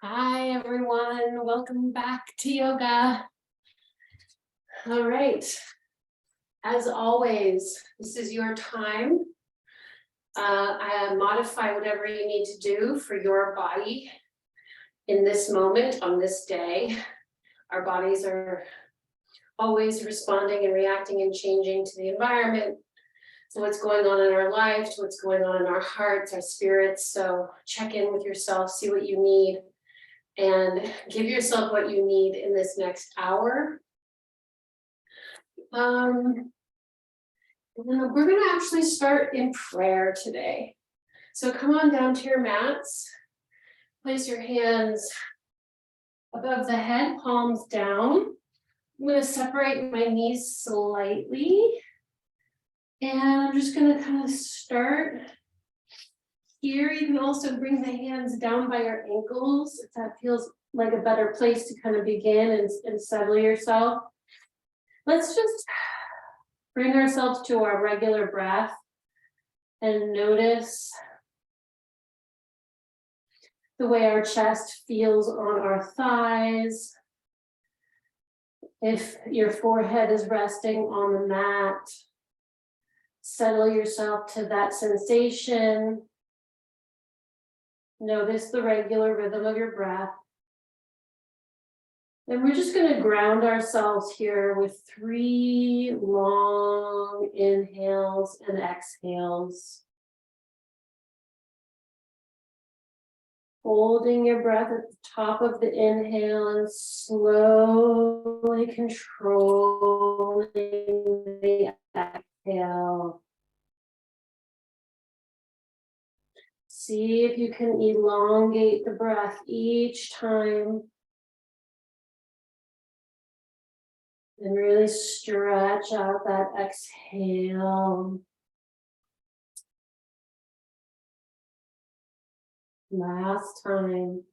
Hi, everyone. Welcome back to yoga. All right. As always, this is your time. I modify whatever you need to do for your body in this moment, on this day. Our bodies are always responding and reacting and changing to the environment, to what's going on in our life, to what's going on in our hearts, our spirits. So check in with yourself, see what you need, and give yourself what you need in this next hour. And then we're going to actually start in prayer today. So come on down to your mats. Place your hands above the head, palms down. I'm going to separate my knees slightly. And I'm just going to kind of start here. You can also bring the hands down by your ankles if that feels like a better place to kind of begin and settle yourself. Let's just bring ourselves to our regular breath and notice the way our chest feels on our thighs. If your forehead is resting on the mat, settle yourself to that sensation. Notice the regular rhythm of your breath. And we're just going to ground ourselves here with 3 long inhales and exhales. Holding your breath at the top of the inhale and slowly controlling the exhale. See if you can elongate the breath each time. And really stretch out that exhale. Last time.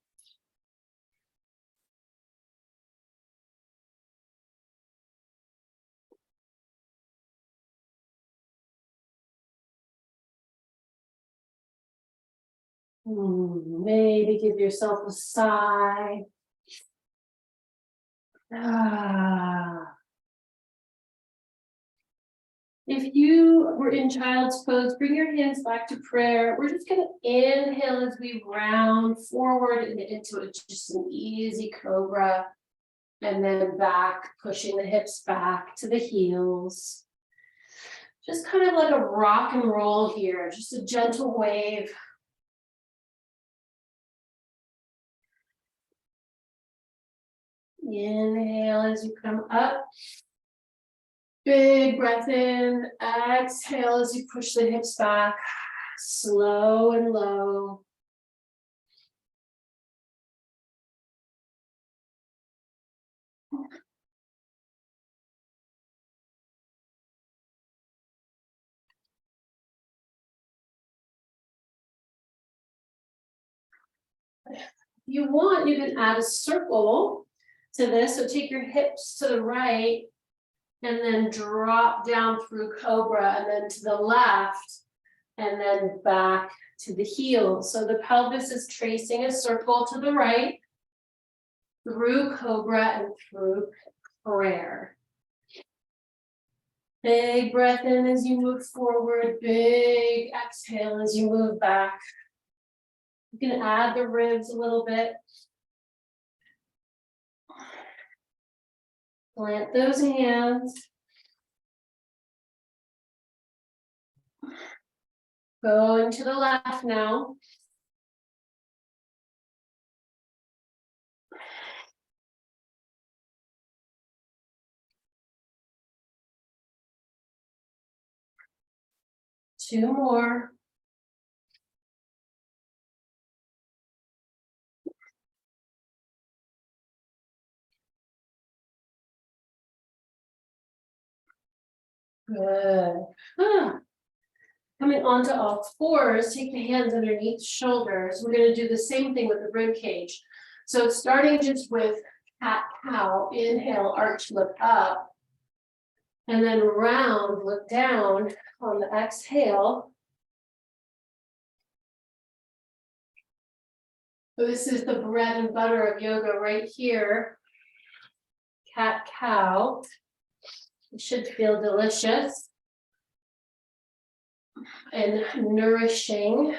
Maybe give yourself a sigh. If you were in child's pose, bring your hands back to prayer. We're just going to inhale as we round forward and into just an easy cobra. And then back, pushing the hips back to the heels. Just kind of like a rock and roll here, just a gentle wave. Inhale as you come up. Big breath in. Exhale as you push the hips back. Slow and low. If you want, you can add a circle to this. So take your hips to the right and then drop down through cobra and then to the left and then back to the heels. So the pelvis is tracing a circle to the right through cobra and through prayer. Big breath in as you move forward, big exhale as you move back. You can add the ribs a little bit. Plant those hands. Going to the left now. Two more. Good. Coming onto all fours, take the hands underneath the shoulders. We're going to do the same thing with the rib cage. So starting just with cat-cow, inhale, arch, look up. And then round, look down on the exhale. This is the bread and butter of yoga right here. Cat cow. It should feel delicious and nourishing.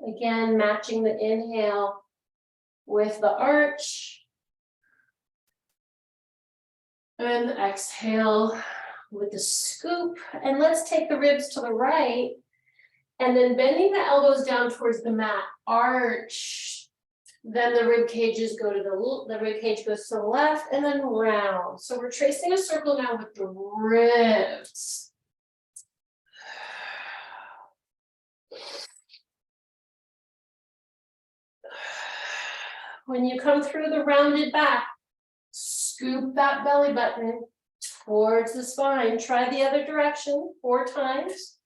Again, matching the inhale with the arch. And exhale with the scoop. And let's take the ribs to the right. And then bending the elbows down towards the mat, arch. Then the rib cages go to the rib cage goes to the left and then round. So we're tracing a circle now with the ribs. When you come through the rounded back, scoop that belly button towards the spine. Try the other direction 4 times.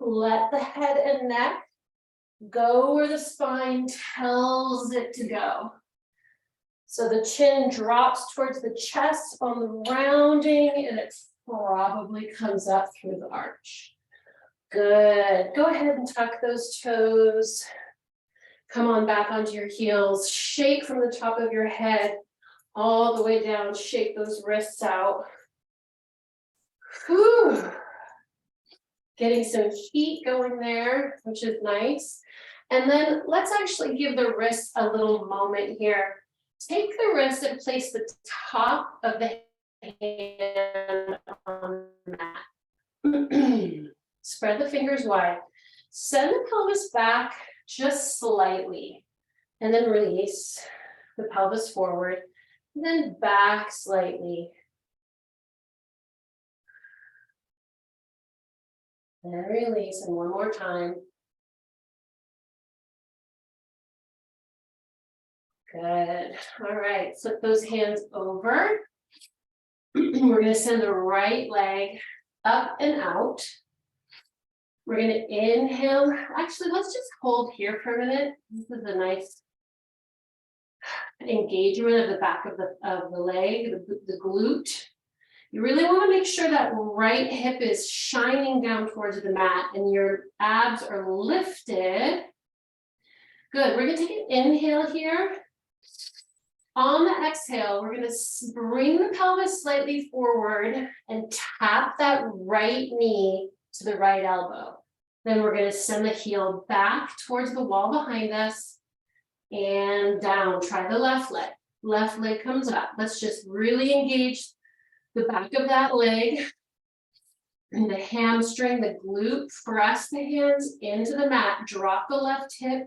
Let the head and neck go where the spine tells it to go. So the chin drops towards the chest on the rounding and it probably comes up through the arch. Good. Go ahead and tuck those toes. Come on back onto your heels. Shake from the top of your head all the way down. Shake those wrists out. Whew. Getting some heat going there, which is nice. And then let's actually give the wrists a little moment here. Take the wrist and place the top of the hand on the mat. Spread the fingers wide. Send the pelvis back just slightly. And then release the pelvis forward. And then back slightly. And release, and one more time. Good. All right, flip those hands over. We're going to send the right leg up and out. We're going to inhale. Actually, let's just hold here for a minute. This is a nice engagement of the back of the leg, the glute. You really want to make sure that right hip is shining down towards the mat and your abs are lifted. Good. We're going to take an inhale here. On the exhale, we're going to bring the pelvis slightly forward and tap that right knee to the right elbow. Then we're going to send the heel back towards the wall behind us and down. Try the left leg. Left leg comes up. Let's just really engage the back of that leg and the hamstring, the glute. Press the hands into the mat. Drop the left hip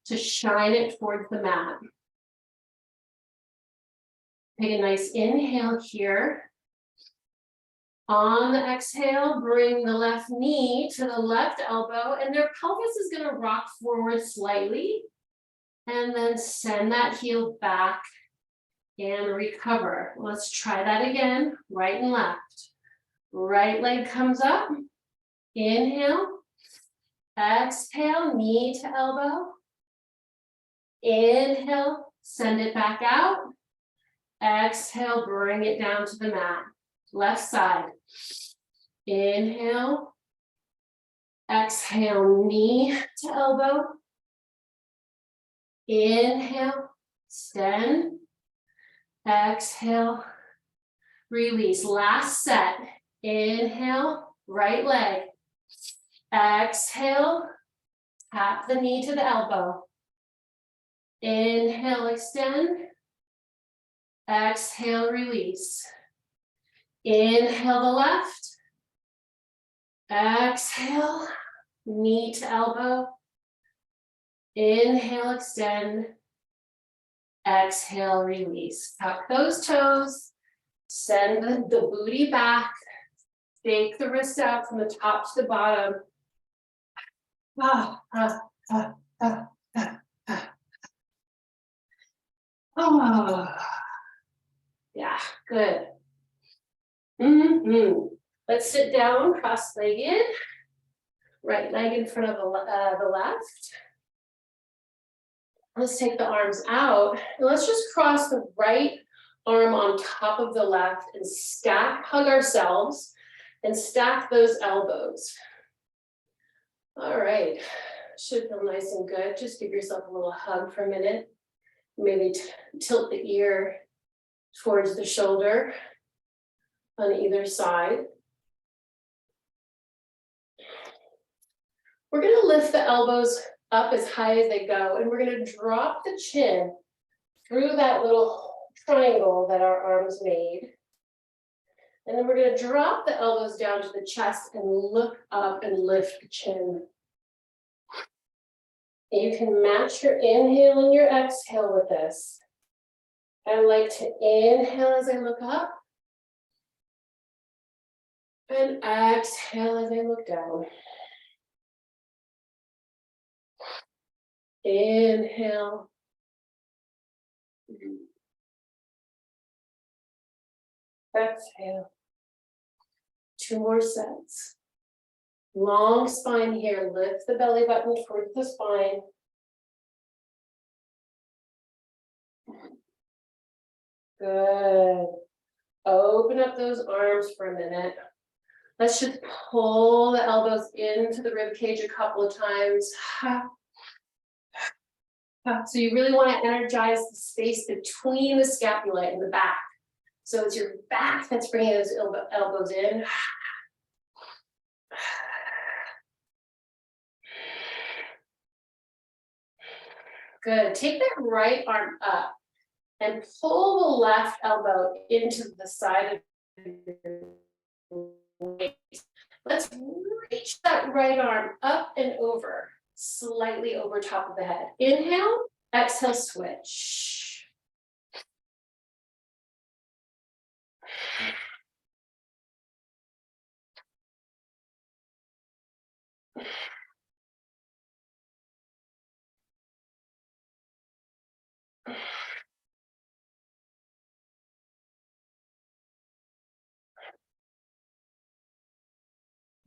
to shine it towards the mat. Take a nice inhale here. On the exhale, bring the left knee to the left elbow and their pelvis is going to rock forward slightly. And then send that heel back and recover. Let's try that again, right and left. Right leg comes up. Inhale. Exhale, knee to elbow. Inhale, send it back out. Exhale, bring it down to the mat. Left side. Inhale. Exhale, knee to elbow. Inhale, extend. Exhale, release. Last set. Inhale, right leg. Exhale, tap the knee to the elbow. Inhale, extend. Exhale, release. Inhale the left. Exhale, knee to elbow. Inhale, extend. Exhale, release. Tuck those toes. Send the booty back. Take the wrist out from the top to the bottom. Oh. Yeah, good. Let's sit down, cross-legged. Right leg in front of the left. Let's take the arms out and let's just cross the right arm on top of the left and hug ourselves and stack those elbows. All right, should feel nice and good. Just give yourself a little hug for a minute. Maybe tilt the ear towards the shoulder on either side. We're going to lift the elbows up as high as they go, and we're going to drop the chin through that little triangle that our arms made. And then we're going to drop the elbows down to the chest and look up and lift the chin. You can match your inhale and your exhale with this. I like to inhale as I look up and exhale as I look down. Inhale. Exhale. 2 more sets. Long spine here. Lift the belly button towards the spine. Good. Open up those arms for a minute. Let's just pull the elbows into the rib cage a couple of times. So you really want to energize the space between the scapula and the back. So it's your back that's bringing those elbows in. Good. Take that right arm up and pull the left elbow into the side of your waist. Let's reach that right arm up and over, slightly over top of the head. Inhale, exhale, switch.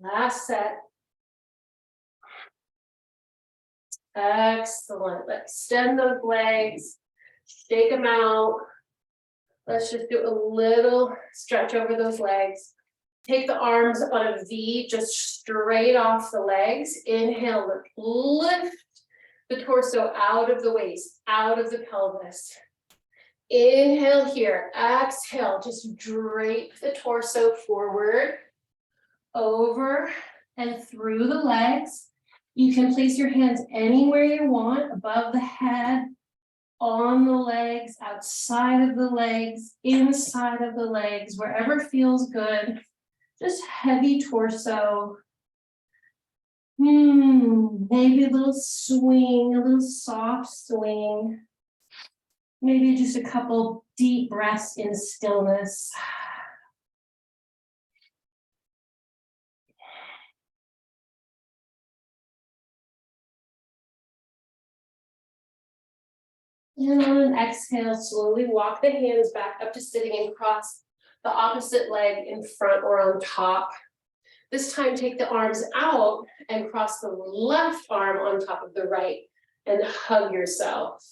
Last set. Excellent. Let's extend those legs, shake them out. Let's just do a little stretch over those legs. Take the arms on a V, just straight off the legs. Inhale, lift the torso out of the waist, out of the pelvis. Inhale here, exhale, just drape the torso forward, over and through the legs. You can place your hands anywhere you want, above the head, on the legs, outside of the legs, inside of the legs, wherever feels good. Just heavy torso. Maybe a little swing, a little soft swing. Maybe just a couple deep breaths in stillness. And on an exhale, slowly walk the hands back up to sitting and cross the opposite leg in front or on top. This time, take the arms out and cross the left arm on top of the right and hug yourself.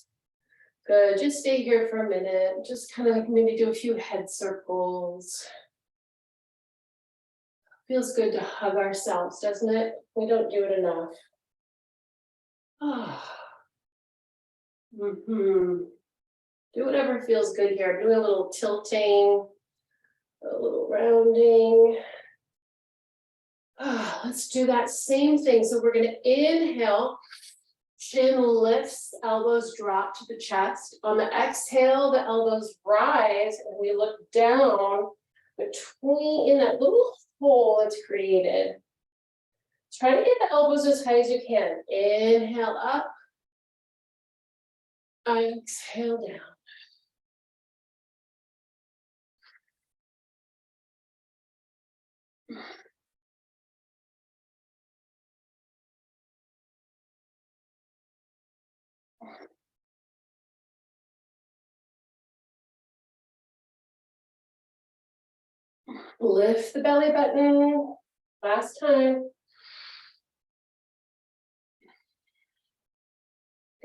Good, just stay here for a minute. Just kind of maybe do a few head circles. Feels good to hug ourselves, doesn't it? We don't do it enough. Do whatever feels good here. Do a little tilting, a little rounding. Let's do that same thing. So we're going to inhale, chin lifts, elbows drop to the chest. On the exhale, the elbows rise and we look down between in that little hole that's created. Try to get the elbows as high as you can. Inhale up. Exhale down. Lift the belly button. Last time.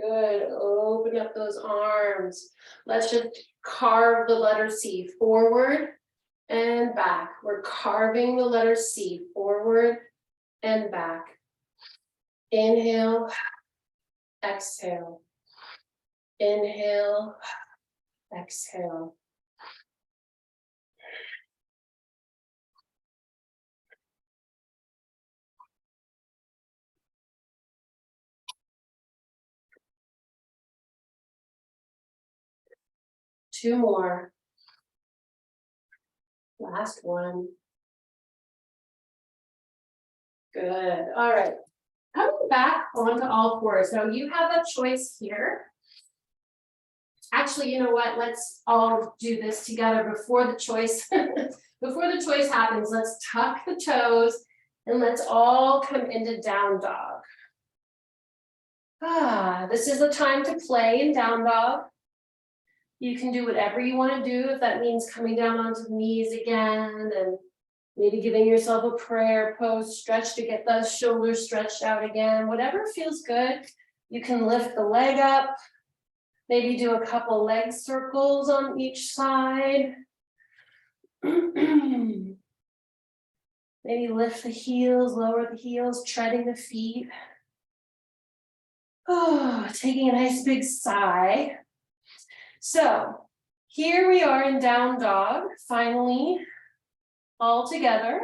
Good, open up those arms. Let's just carve the letter C forward and back. We're carving the letter C forward and back. Inhale, exhale. Inhale, exhale. Two more. Last one. Good. All right. Coming back onto all fours. Now you have a choice here. Actually, you know what? Let's all do this together before the choice. Before the choice happens, let's tuck the toes and let's all come into down dog. This is the time to play in down dog. You can do whatever you want to do. If that means coming down onto the knees again and maybe giving yourself a prayer pose stretch to get those shoulders stretched out again, whatever feels good. You can lift the leg up, maybe do a couple leg circles on each side. Maybe lift the heels, lower the heels, treading the feet. Oh, taking a nice big sigh. So here we are in down dog, finally, all together.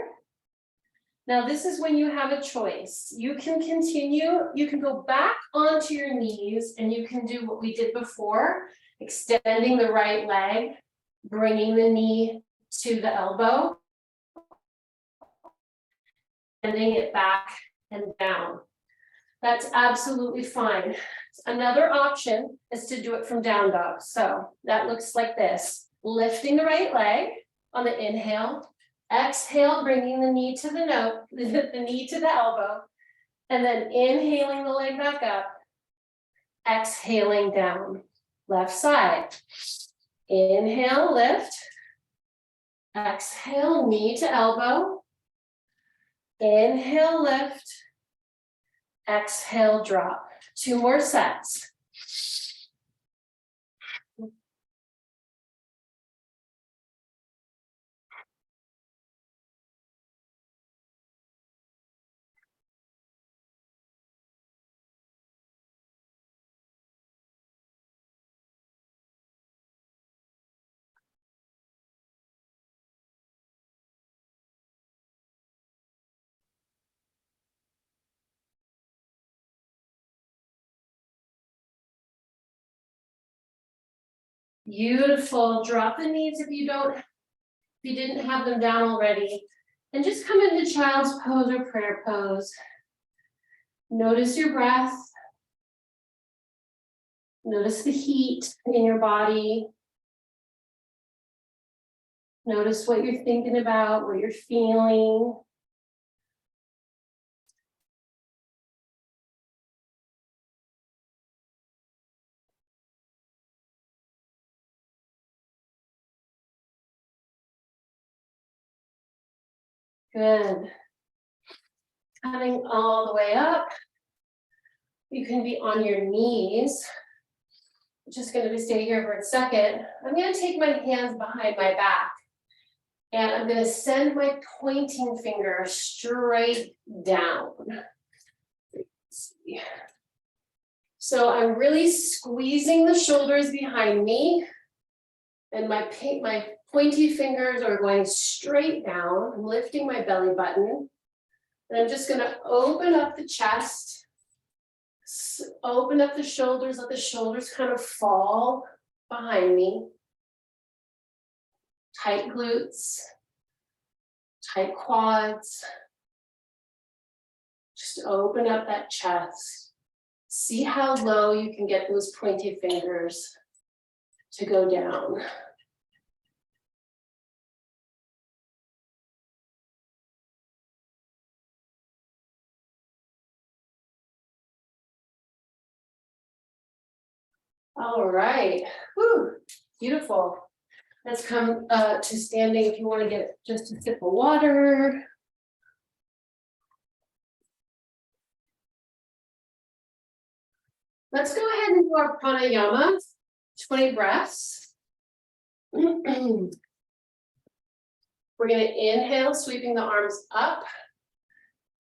Now this is when you have a choice. You can continue, you can go back onto your knees and you can do what we did before, extending the right leg, bringing the knee to the elbow, bending it back and down. That's absolutely fine. Another option is to do it from down dog. So that looks like this, lifting the right leg on the inhale, exhale, bringing the knee to the knee to the elbow, and then inhaling the leg back up, exhaling down, left side. Inhale, lift, exhale, knee to elbow, inhale, lift, exhale, drop. Two more sets. Beautiful. Drop the knees if you didn't have them down already. And just come into child's pose or prayer pose. Notice your breath. Notice the heat in your body. Notice what you're thinking about, what you're feeling. Good. Coming all the way up. You can be on your knees. Just going to stay here for a second. I'm going to take my hands behind my back and I'm going to send my pointing finger straight down. So I'm really squeezing the shoulders behind me and my pointy fingers are going straight down. I'm lifting my belly button and I'm just going to open up the chest. Open up the shoulders, let the shoulders kind of fall behind me. Tight glutes, tight quads. Just open up that chest. See how low you can get those pointy fingers to go down. All right, whew, beautiful. Let's come to standing if you want to get just a sip of water. Let's go ahead and do our pranayama, 20 breaths. We're going to inhale, sweeping the arms up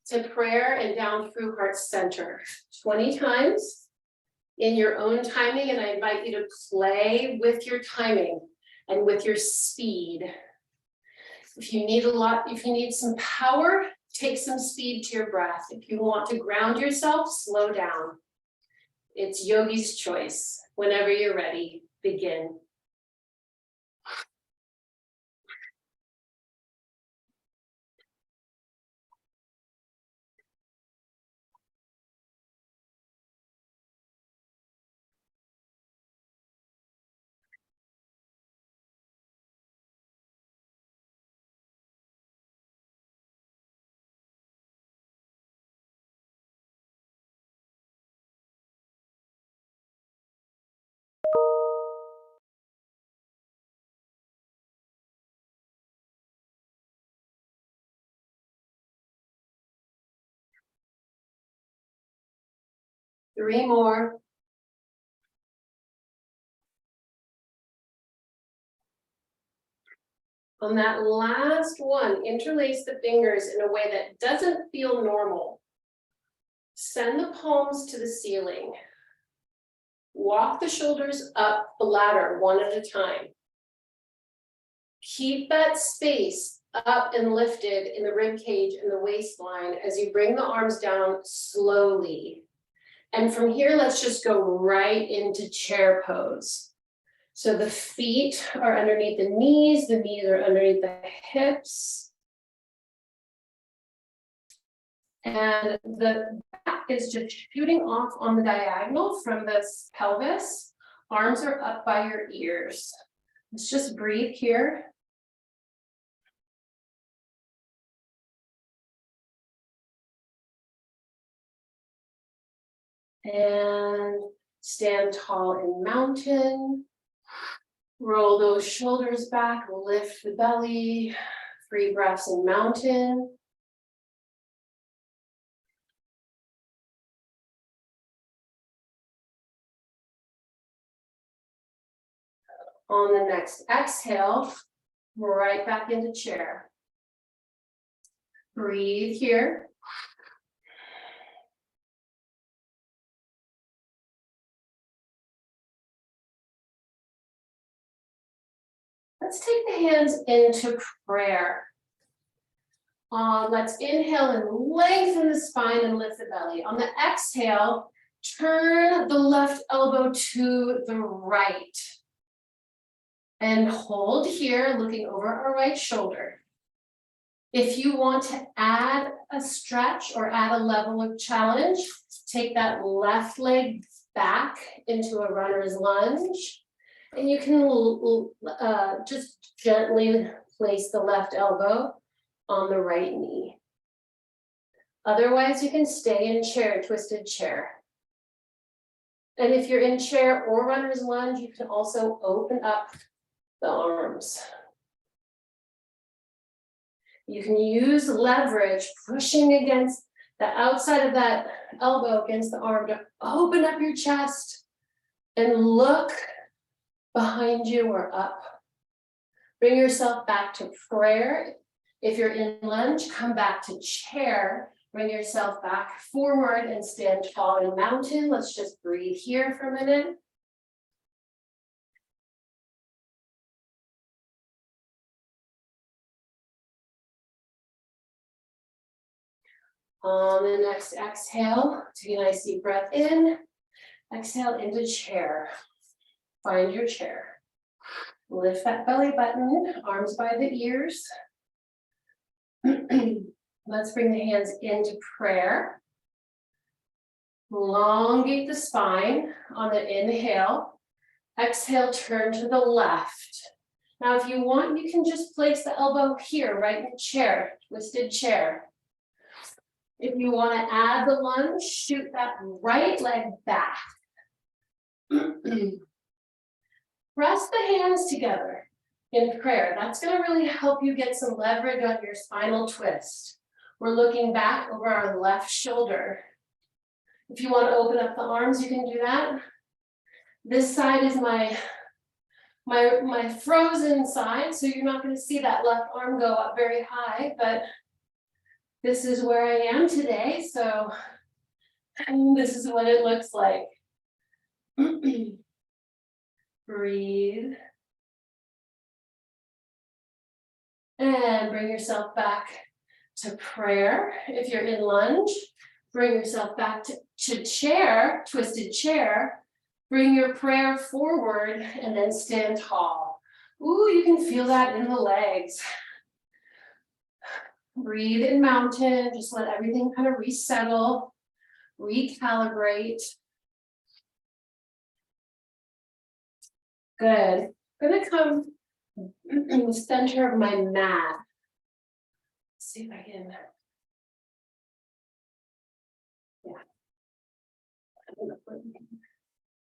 to prayer and down through heart center 20 times in your own timing. And I invite you to play with your timing and with your speed. If you need some power, take some speed to your breath. If you want to ground yourself, slow down. It's yogi's choice. Whenever you're ready, begin. Three more. On that last one, interlace the fingers in a way that doesn't feel normal. Send the palms to the ceiling. Walk the shoulders up the ladder one at a time. Keep that space up and lifted in the rib cage and the waistline as you bring the arms down slowly. And from here, let's just go right into chair pose. So the feet are underneath the knees are underneath the hips. And the back is just shooting off on the diagonal from the pelvis. Arms are up by your ears. Let's just breathe here. And stand tall in mountain. Roll those shoulders back, lift the belly. 3 breaths in mountain. On the next exhale, right back into chair. Breathe here. Let's take the hands into prayer. Let's inhale and lengthen the spine and lift the belly. On the exhale, turn the left elbow to the right. And hold here, looking over our right shoulder. If you want to add a stretch or add a level of challenge, take that left leg back into a runner's lunge. And you can just gently place the left elbow on the right knee. Otherwise, you can stay in chair, twisted chair. And if you're in chair or runner's lunge, you can also open up the arms. You can use leverage, pushing against the outside of that elbow against the arm to open up your chest and look behind you or up. Bring yourself back to prayer. If you're in lunge, come back to chair. Bring yourself back forward and stand tall in mountain. Let's just breathe here for a minute. On the next exhale, take a nice deep breath in. Exhale into chair. Find your chair. Lift that belly button, arms by the ears. Let's bring the hands into prayer. Elongate the spine on the inhale. Exhale, turn to the left. Now, if you want, you can just place the elbow here, right in the chair, twisted chair. If you want to add the lunge, shoot that right leg back. Press the hands together in prayer. That's going to really help you get some leverage on your spinal twist. We're looking back over our left shoulder. If you want to open up the arms, you can do that. This side is my frozen side, so you're not going to see that left arm go up very high, but this is where I am today, so this is what it looks like. Breathe. And bring yourself back to prayer. If you're in lunge, bring yourself back to chair, twisted chair. Bring your prayer forward and then stand tall. Ooh, you can feel that in the legs. Breathe in mountain, just let everything kind of resettle, recalibrate. Good. I'm gonna come in the center of my mat. Let's see if I can.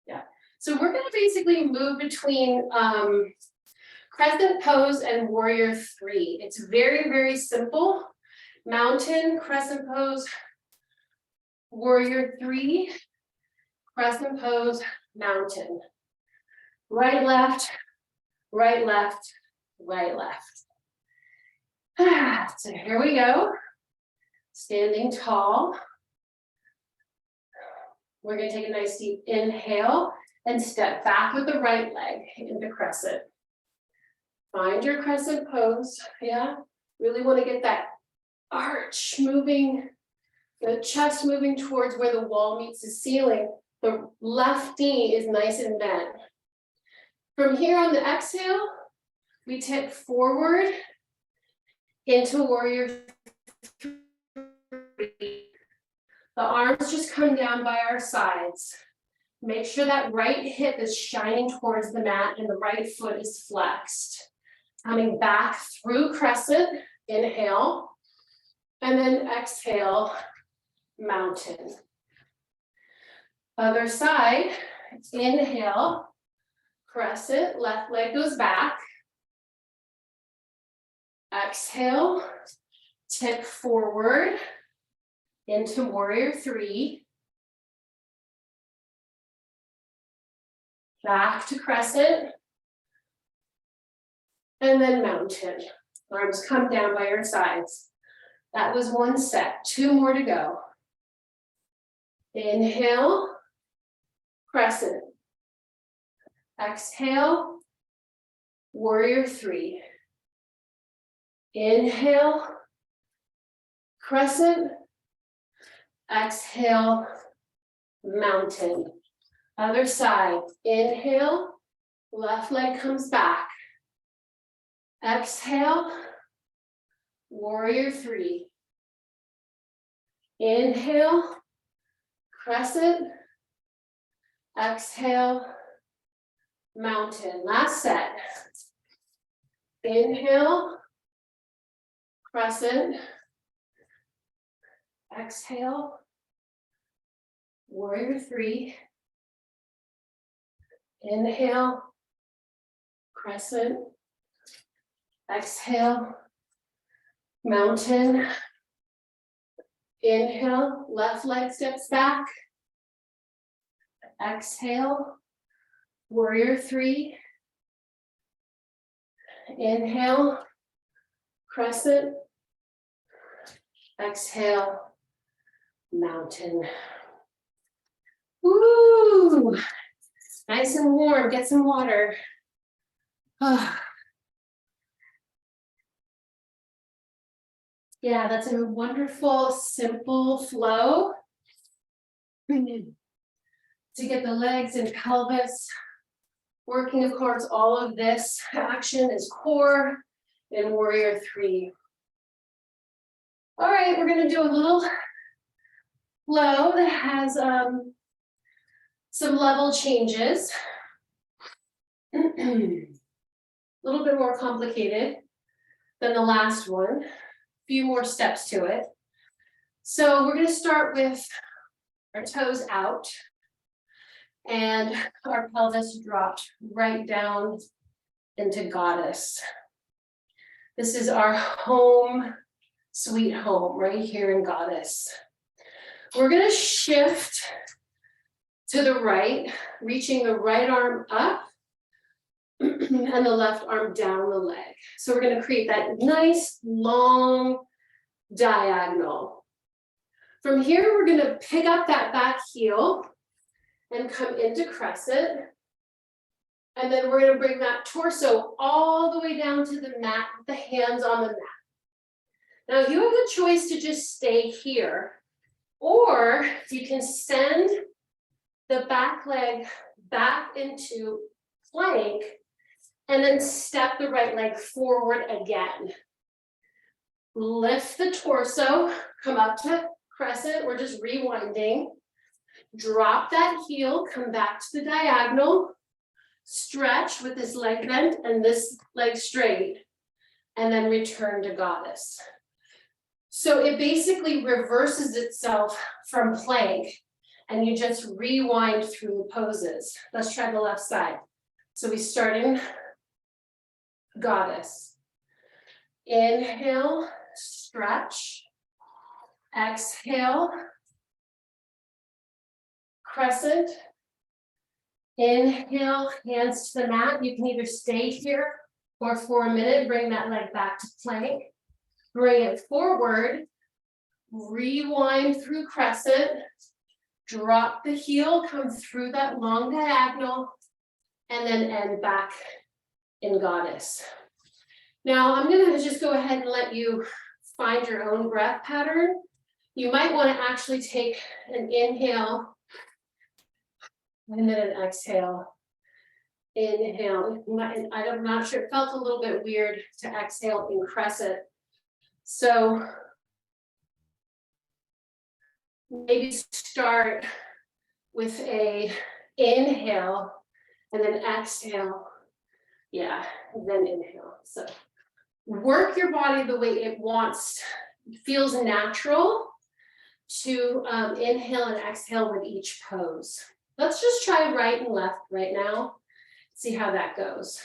Yeah. So we're gonna basically move between crescent pose and warrior three. It's very, very simple. Mountain, crescent pose, warrior three, crescent pose, mountain. Right, left, right, left, right, left. So here we go. Standing tall. We're going to take a nice deep inhale and step back with the right leg into crescent. Find your crescent pose. Yeah, really want to get that arch moving, the chest moving towards where the wall meets the ceiling. The left knee is nice and bent. From here on the exhale, we tip forward into warrior three. The arms just come down by our sides. Make sure that right hip is shining towards the mat and the right foot is flexed. Coming back through crescent, inhale, and then exhale, mountain. Other side, inhale, crescent, left leg goes back. Exhale, tip forward into warrior three. Back to crescent. And then mountain. Arms come down by your sides. That was one set. Two more to go. Inhale, crescent. Exhale, warrior three. Inhale, crescent. Exhale, mountain. Other side. Inhale, left leg comes back. Exhale, warrior three. Inhale, crescent. Exhale, mountain. Last set. Inhale, crescent. Exhale, warrior three. Inhale, crescent. Exhale, mountain. Inhale, left leg steps back. Exhale, warrior three. Inhale, crescent. Exhale, mountain. Woo! Nice and warm, get some water. Yeah, that's a wonderful, simple flow to get the legs and pelvis working. Of course, all of this action is core in warrior three. All right, we're going to do a little flow that has some level changes. A little bit more complicated than the last one. Few more steps to it. So we're going to start with our toes out and our pelvis dropped right down into goddess. This is our home, sweet home, right here in goddess. We're gonna shift to the right, reaching the right arm up and the left arm down the leg. So we're gonna create that nice long diagonal. From here, we're gonna pick up that back heel and come into crescent. And then we're gonna bring that torso all the way down to the mat, the hands on the mat. Now you have the choice to just stay here, or you can send the back leg back into plank and then step the right leg forward again. Lift the torso, come up to crescent, we're just rewinding. Drop that heel, come back to the diagonal, stretch with this leg bent and this leg straight, and then return to goddess. So it basically reverses itself from plank, and you just rewind through the poses. Let's try the left side. So we start in goddess. Inhale, stretch. Exhale, crescent. Inhale, hands to the mat. You can either stay here or for a minute, bring that leg back to plank. Bring it forward, rewind through crescent, drop the heel, come through that long diagonal, and then end back in goddess. Now I'm gonna just go ahead and let you find your own breath pattern. You might want to actually take an inhale and then an exhale. Inhale, I'm not sure, it felt a little bit weird to exhale in crescent. So maybe start with a inhale and then exhale. Yeah, and then inhale. So work your body the way it wants, feels natural to inhale and exhale with each pose. Let's just try right and left right now. See how that goes.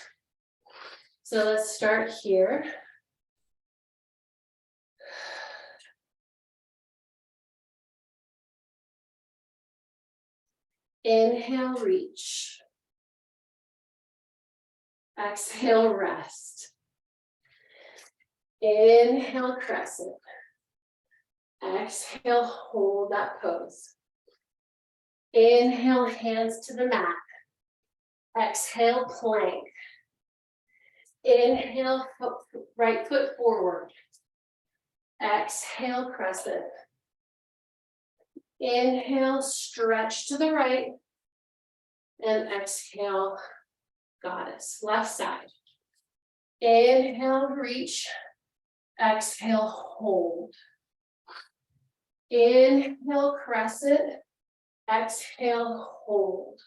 So let's start here. Inhale, reach. Exhale, rest. Inhale, crescent. Exhale, hold that pose. Inhale, hands to the mat. Exhale, plank. Inhale, right foot forward. Exhale, crescent. Inhale, stretch to the right. And exhale, goddess. Left side. Inhale, reach. Exhale, hold. Inhale, crescent. Exhale, hold.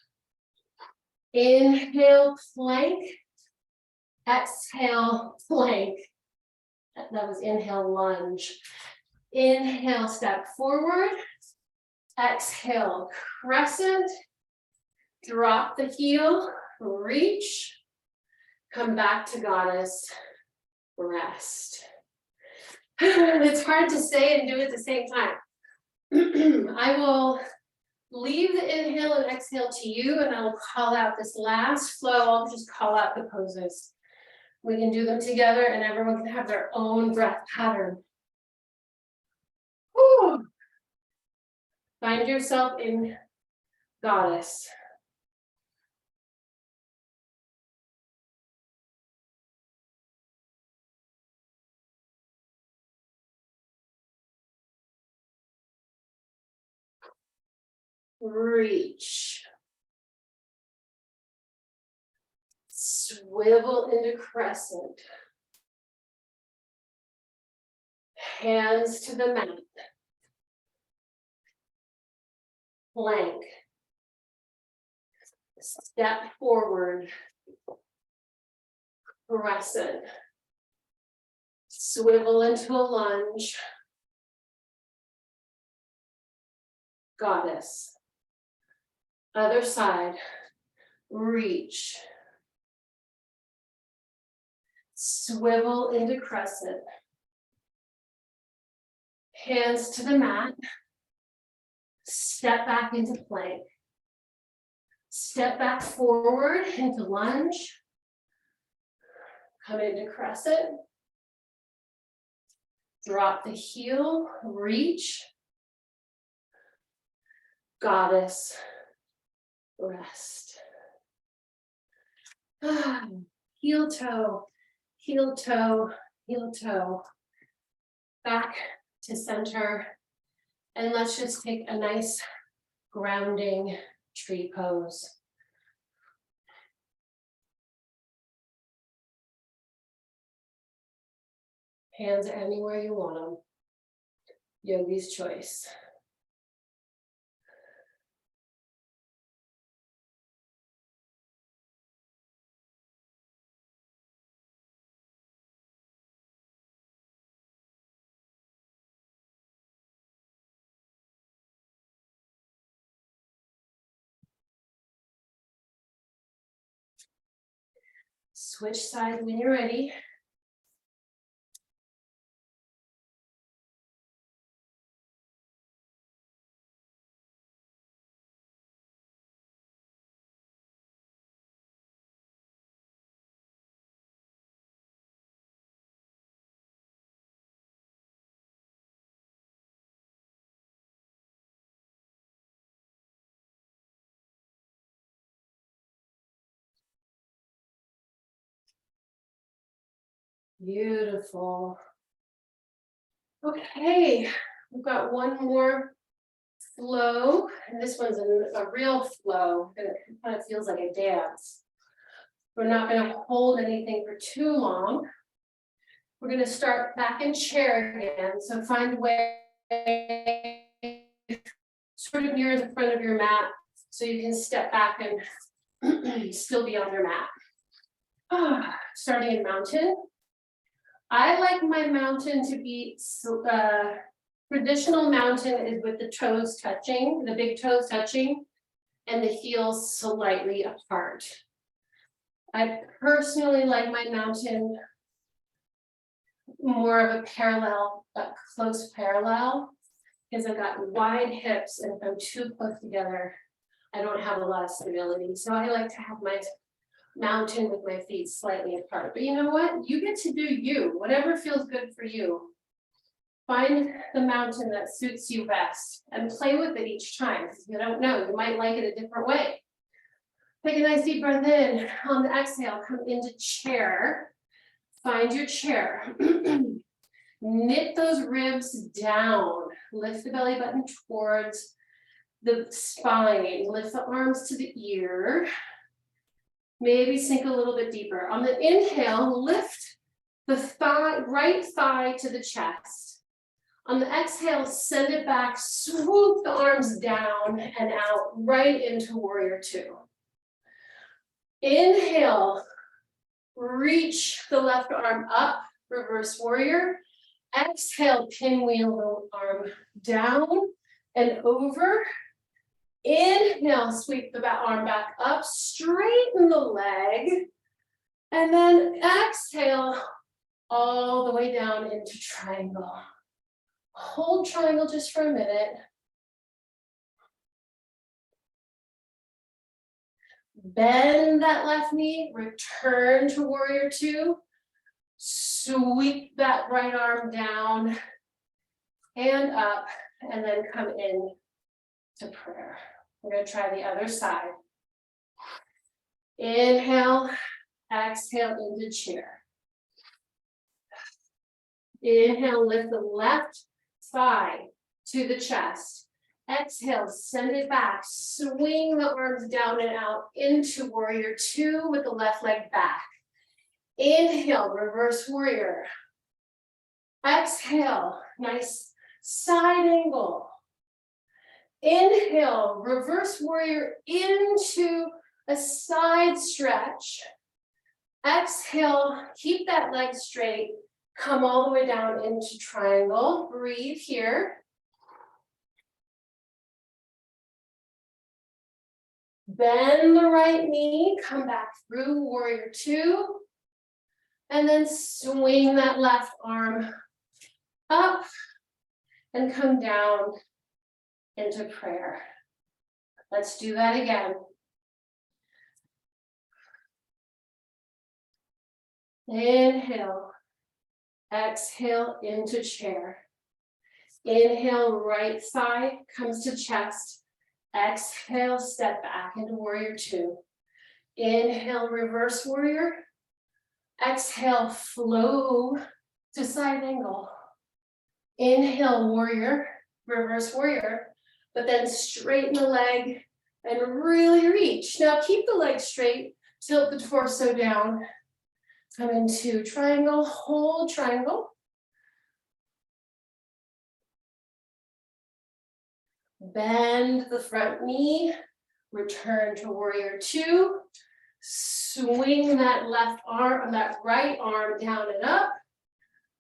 Inhale, plank. Exhale, plank. That was inhale, lunge. Inhale, step forward. Exhale, crescent. Drop the heel, reach. Come back to goddess, rest. It's hard to say and do at the same time. I will leave the inhale and exhale to you, and I will call out this last flow. I'll just call out the poses. We can do them together and everyone can have their own breath pattern. Whew. Find yourself in goddess. Reach. Swivel into crescent. Hands to the mat. Plank. Step forward. Crescent. Swivel into a lunge. Goddess. Other side. Reach. Swivel into crescent. Hands to the mat. Step back into plank. Step back forward into lunge. Come into crescent. Drop the heel, reach. Goddess, rest. Heel toe, heel toe, heel toe. Back to center. And let's just take a nice grounding tree pose. Hands anywhere you want them. Yogi's choice. Switch sides when you're ready. Beautiful. Okay, we've got one more flow, and this one's a real flow, and it kind of feels like a dance. We're not going to hold anything for too long. We're going to start back in chair again, so find a way sort of near the front of your mat so you can step back and still be on your mat. Starting in mountain. I like my mountain to be, traditional mountain is with the toes touching, the big toes touching, and the heels slightly apart. I personally like my mountain more of a parallel, a close parallel, because I've got wide hips, and if I'm too close together, I don't have a lot of stability. So I like to have my mountain with my feet slightly apart. But you know what? You get to do you, whatever feels good for you. Find the mountain that suits you best and play with it each time. You don't know, you might like it a different way. Take a nice deep breath in. On the exhale, come into chair. Find your chair. Knit those ribs down. Lift the belly button towards the spine. Lift the arms to the ear. Maybe sink a little bit deeper. On the inhale, lift the right thigh to the chest. On the exhale, send it back, swoop the arms down and out right into warrior two. Inhale, reach the left arm up, reverse warrior. Exhale, pinwheel the arm down and over. Inhale, sweep the arm back up, straighten the leg, and then exhale all the way down into triangle. Hold triangle just for a minute. Bend that left knee, return to warrior two, sweep that right arm down and up, and then come in to prayer. We're going to try the other side. Inhale, exhale into chair. Inhale, lift the left thigh to the chest. Exhale, send it back. Swing the arms down and out into warrior two with the left leg back. Inhale, reverse warrior. Exhale, nice side angle. Inhale, reverse warrior into a side stretch. Exhale, keep that leg straight. Come all the way down into triangle. Breathe here. Bend the right knee, come back through warrior two. And then swing that left arm up and come down into prayer. Let's do that again. Inhale, exhale into chair. Inhale, right thigh comes to chest. Exhale, step back into warrior two. Inhale, reverse warrior. Exhale, flow to side angle. Inhale, warrior, reverse warrior, but then straighten the leg and really reach. Now keep the leg straight, tilt the torso down. Come into triangle, hold triangle. Bend the front knee, return to warrior two. Swing that left arm, that right arm down and up.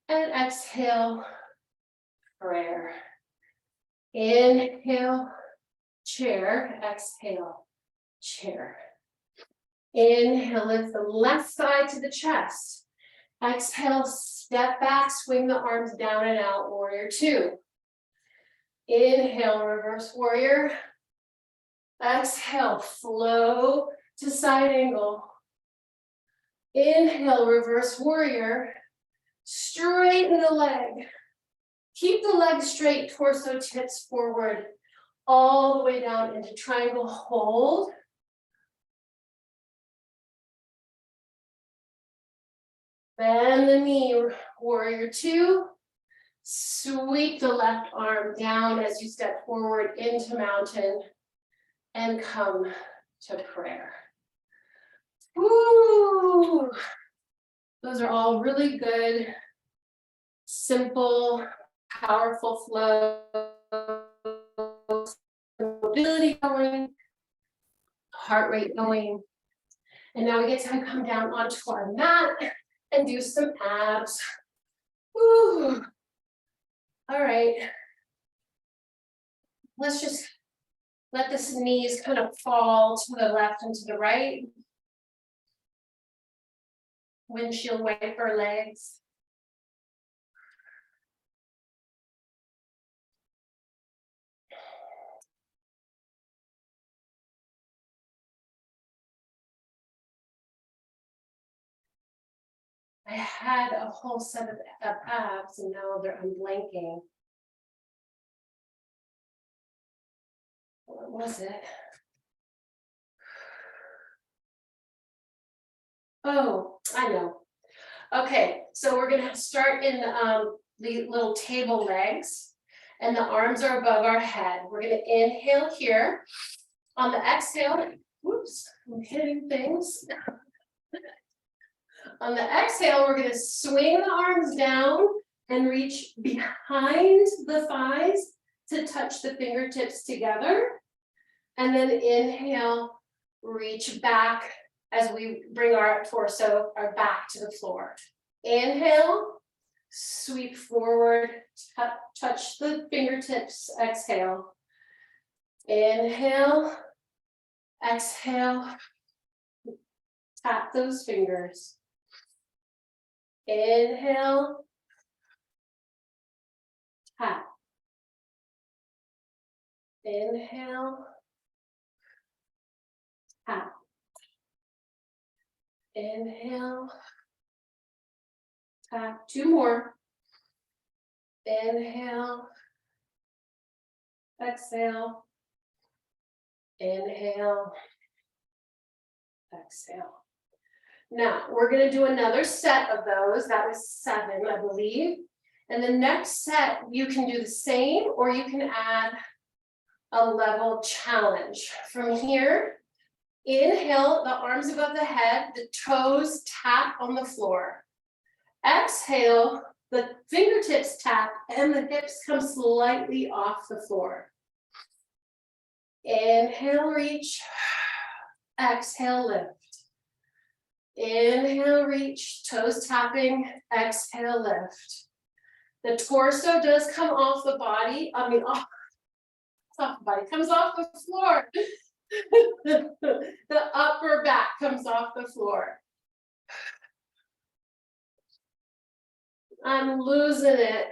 And exhale, prayer. Inhale, chair, exhale, chair. Inhale, lift the left side to the chest. Exhale, step back, swing the arms down and out, warrior two. Inhale, reverse warrior. Exhale, flow to side angle. Inhale, reverse warrior. Straighten the leg. Keep the leg straight, torso tips forward, all the way down into triangle, hold. Bend the knee, warrior two. Sweep the left arm down as you step forward into mountain and come to prayer. Woo! Those are all really good, simple, powerful flow. Mobility going, heart rate going. And now we get to come down onto our mat and do some abs. Woo! All right. Let's just let the knees kind of fall to the left and to the right. Windshield wiper legs. I had a whole set of abs and now I'm blanking. What was it? Oh, I know. Okay, so we're gonna start in the little table legs and the arms are above our head. We're gonna inhale here. On the exhale, whoops, I'm hitting things. On the exhale, we're gonna swing the arms down and reach behind the thighs to touch the fingertips together. And then inhale, reach back as we bring our torso, our back to the floor. Inhale, sweep forward, touch the fingertips, exhale. Inhale, exhale, tap those fingers. Inhale, tap. Inhale, tap. Inhale, tap. Two more. Inhale, exhale. Inhale, exhale. Now, we're going to do another set of those. That was 7, I believe. And the next set, you can do the same, or you can add a level challenge. From here, inhale, the arms above the head, the toes tap on the floor. Exhale, the fingertips tap and the hips come slightly off the floor. Inhale, reach. Exhale, lift. Inhale, reach, toes tapping, exhale, lift. The torso does come off the body, off the body, comes off the floor. The upper back comes off the floor. I'm losing it.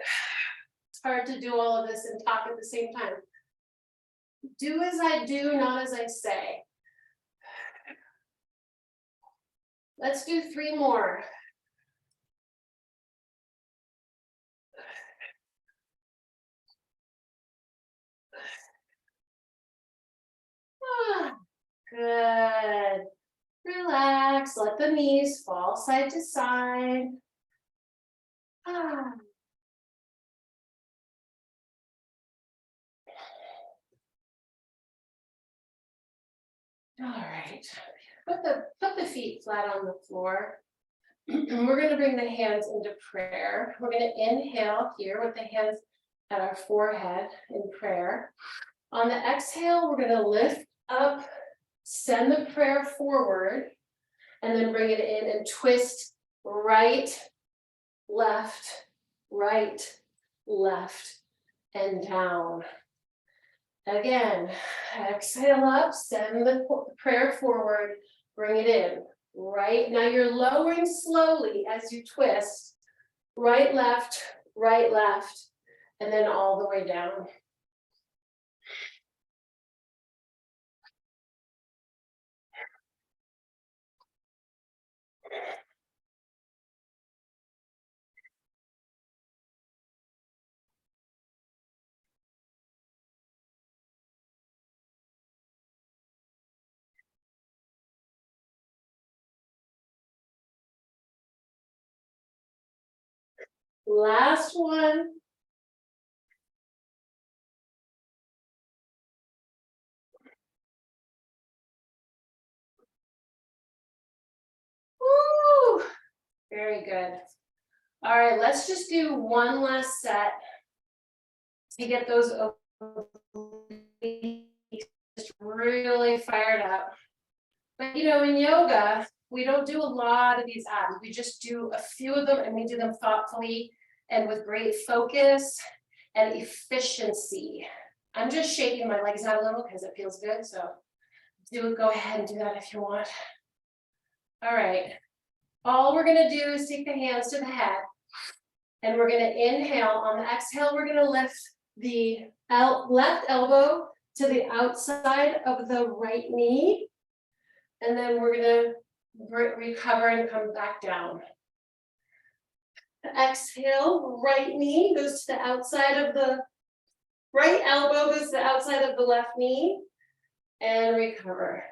It's hard to do all of this and talk at the same time. Do as I do, not as I say. Let's do 3 more. Ah, good. Relax, let the knees fall side to side. Ah. All right, put the feet flat on the floor. We're gonna bring the hands into prayer. We're gonna inhale here with the hands at our forehead in prayer. On the exhale, we're gonna lift up, send the prayer forward, and then bring it in and twist right, left, and down. Again, exhale up, send the prayer forward, bring it in. Right, now you're lowering slowly as you twist. Right, left, and then all the way down. Last one. Woo! Very good. All right, let's just do one last set to get those just really fired up. But you know, in yoga, we don't do a lot of these abs. We just do a few of them and we do them thoughtfully and with great focus and efficiency. I'm just shaking my legs out a little because it feels good. So go ahead and do that if you want. All right. All we're gonna do is take the hands to the head and we're gonna inhale. On the exhale, we're gonna lift the left elbow to the outside of the right knee. And then we're gonna recover and come back down. Exhale, right knee goes to the outside of the right elbow, goes to the outside of the left knee, and recover.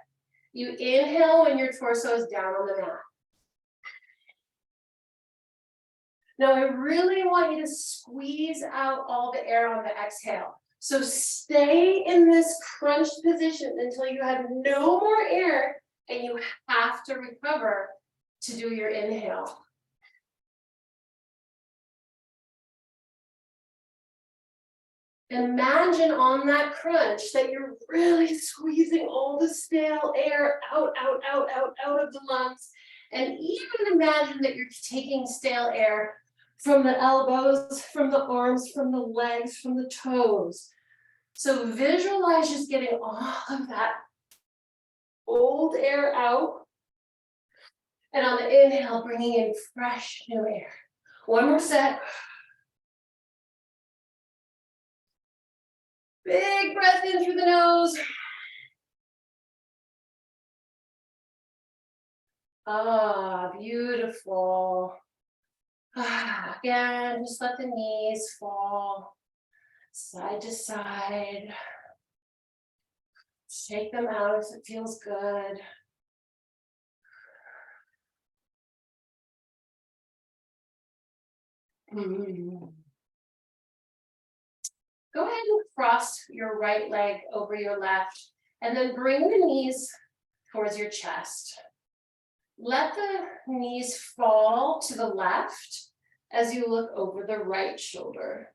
You inhale when your torso is down on the mat. Now I really want you to squeeze out all the air on the exhale. So stay in this crunched position until you have no more air and you have to recover to do your inhale. Imagine on that crunch that you're really squeezing all the stale air out of the lungs. And even imagine that you're taking stale air from the elbows, from the arms, from the legs, from the toes. So visualize just getting all of that old air out. And on the inhale, bringing in fresh new air. One more set. Big breath in through the nose. Ah, beautiful. Again, just let the knees fall side to side. Shake them out if it feels good. Go ahead and cross your right leg over your left, and then bring the knees towards your chest. Let the knees fall to the left as you look over the right shoulder.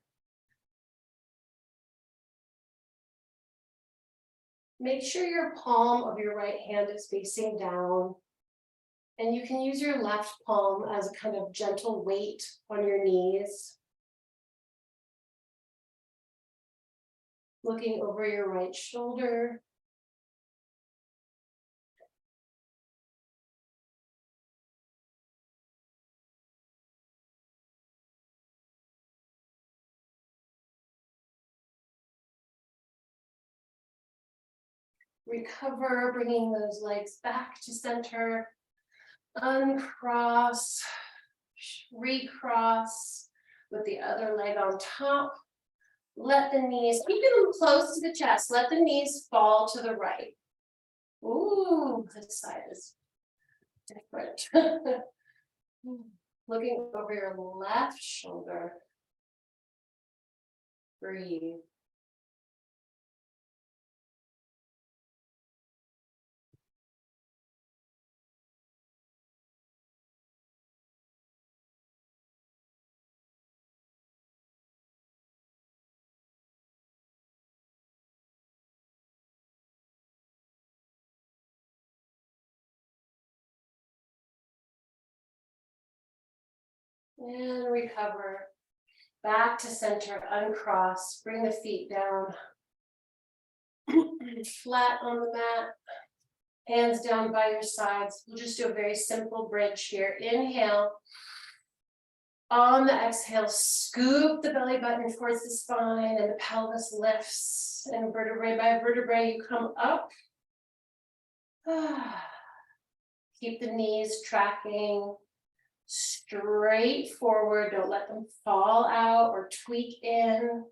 Make sure your palm of your right hand is facing down. And you can use your left palm as a kind of gentle weight on your knees. Looking over your right shoulder. Recover, bringing those legs back to center. Uncross, recross with the other leg on top. Let the knees, keeping them close to the chest, let the knees fall to the right. Ooh, this side is different. Looking over your left shoulder. Breathe. And recover. Back to center, uncross. Bring the feet down. Flat on the mat. Hands down by your sides. We'll just do a very simple bridge here. Inhale. On the exhale, scoop the belly button towards the spine and the pelvis lifts. And vertebrae by vertebrae, you come up. Keep the knees tracking straight forward. Don't let them fall out or tweak in.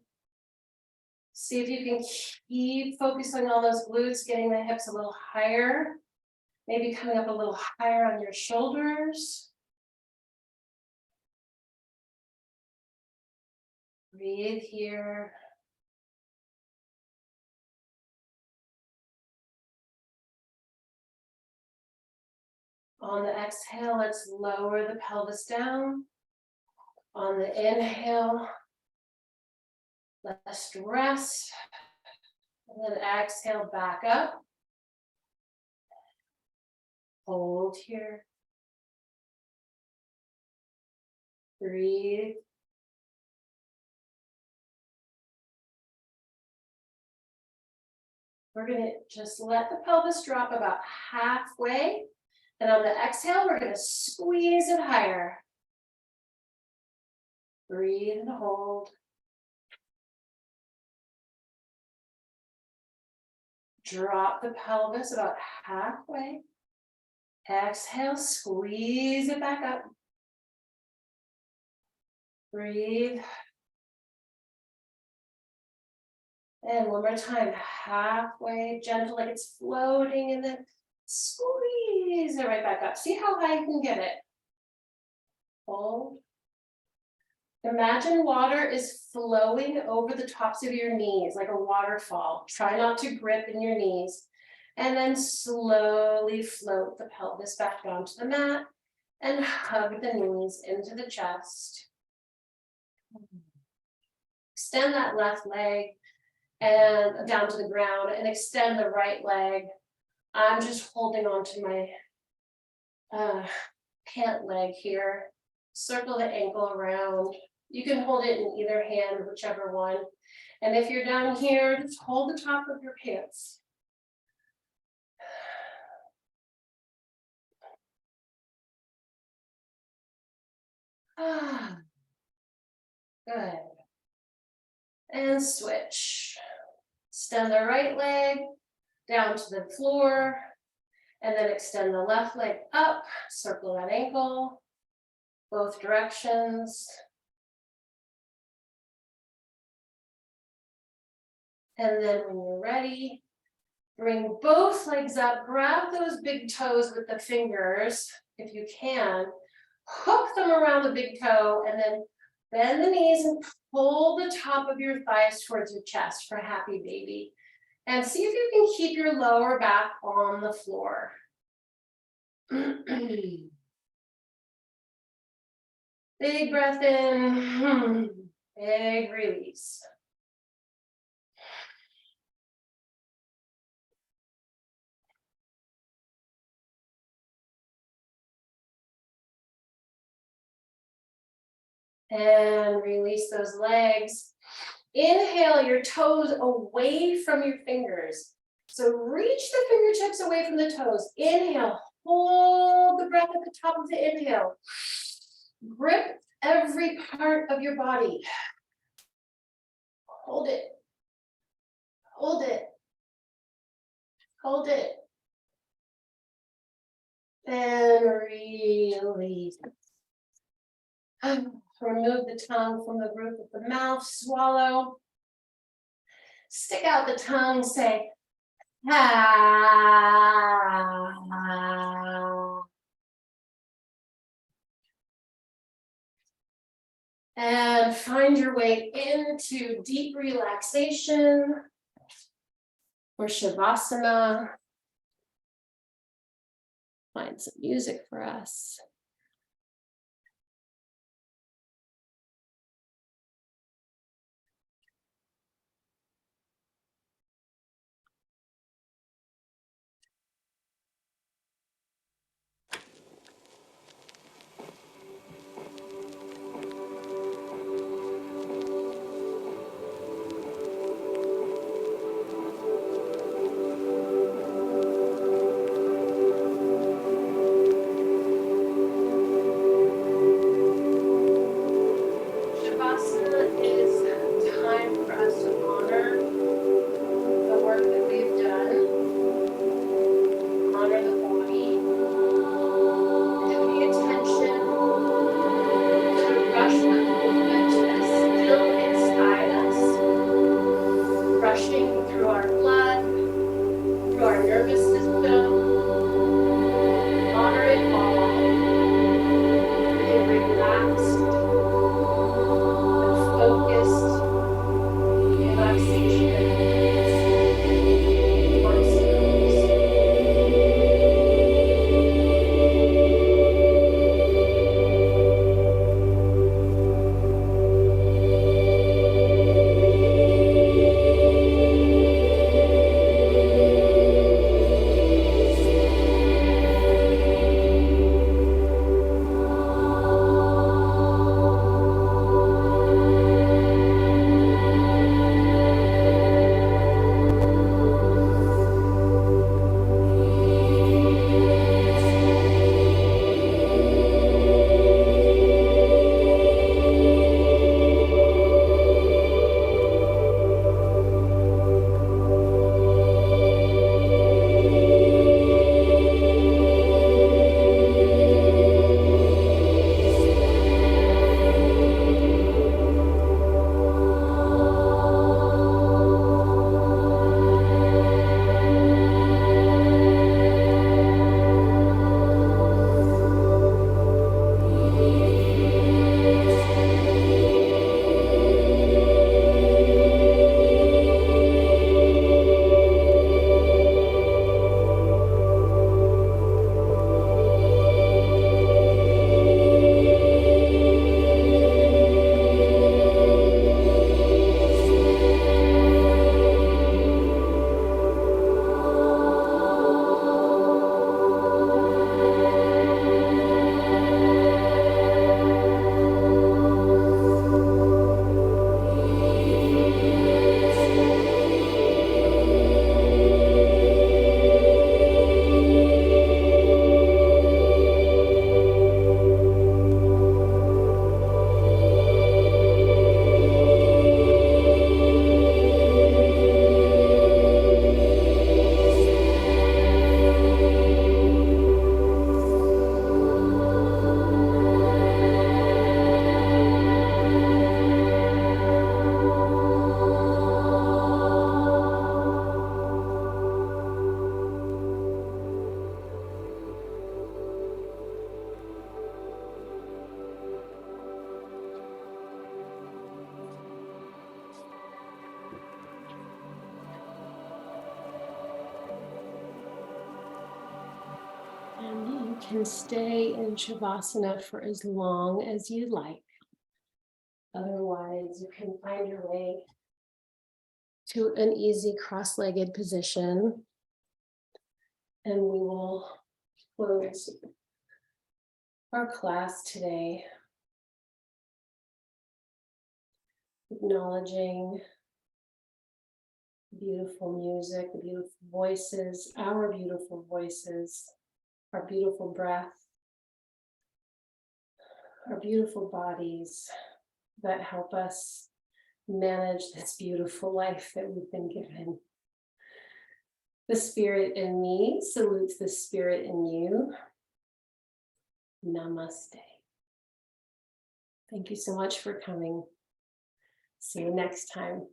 See if you can keep focusing on those glutes, getting the hips a little higher. Maybe coming up a little higher on your shoulders. Breathe here. On the exhale, let's lower the pelvis down. On the inhale, let's rest. And then exhale back up. Hold here. Breathe. We're going to just let the pelvis drop about halfway. And on the exhale, we're going to squeeze it higher. Breathe and hold. Drop the pelvis about halfway. Exhale, squeeze it back up. Breathe. And one more time, halfway, gentle, like it's floating, and then squeeze it right back up. See how high you can get it. Hold. Imagine water is flowing over the tops of your knees like a waterfall. Try not to grip in your knees. And then slowly float the pelvis back down to the mat and hug the knees into the chest. Extend that left leg and down to the ground and extend the right leg. I'm just holding on to my pant leg here. Circle the ankle around. You can hold it in either hand, whichever one. And if you're down here, just hold the top of your pants. Good. And switch. Extend the right leg down to the floor, and then extend the left leg up, circle that ankle, both directions. And then when you're ready, bring both legs up, grab those big toes with the fingers, if you can, hook them around the big toe, and then bend the knees and pull the top of your thighs towards your chest for happy baby. And see if you can keep your lower back on the floor. Big breath in, big release. And release those legs. Inhale your toes away from your fingers. So reach the fingertips away from the toes. Inhale, hold the breath at the top of the inhale. Grip every part of your body. Hold it. Hold it. Hold it. And release. Remove the tongue from the roof of the mouth, swallow. Stick out the tongue, say, ah. And find your way into deep relaxation or Shavasana. Find some music for us. Shavasana is time for us to honor the work that we've done, honor the body, and pay attention to the rush of movement that's still inside us, rushing through our blood, through our nervous system. Honor it all with a relaxed and focused relaxation for ourselves. And you can stay in Shavasana for as long as you like. Otherwise, you can find your way to an easy cross-legged position. And we will close our class today, acknowledging beautiful music, the beautiful voices, our beautiful voices, our beautiful breath, our beautiful bodies that help us manage this beautiful life that we've been given. The spirit in me salutes the spirit in you. Namaste. Thank you so much for coming. See you next time.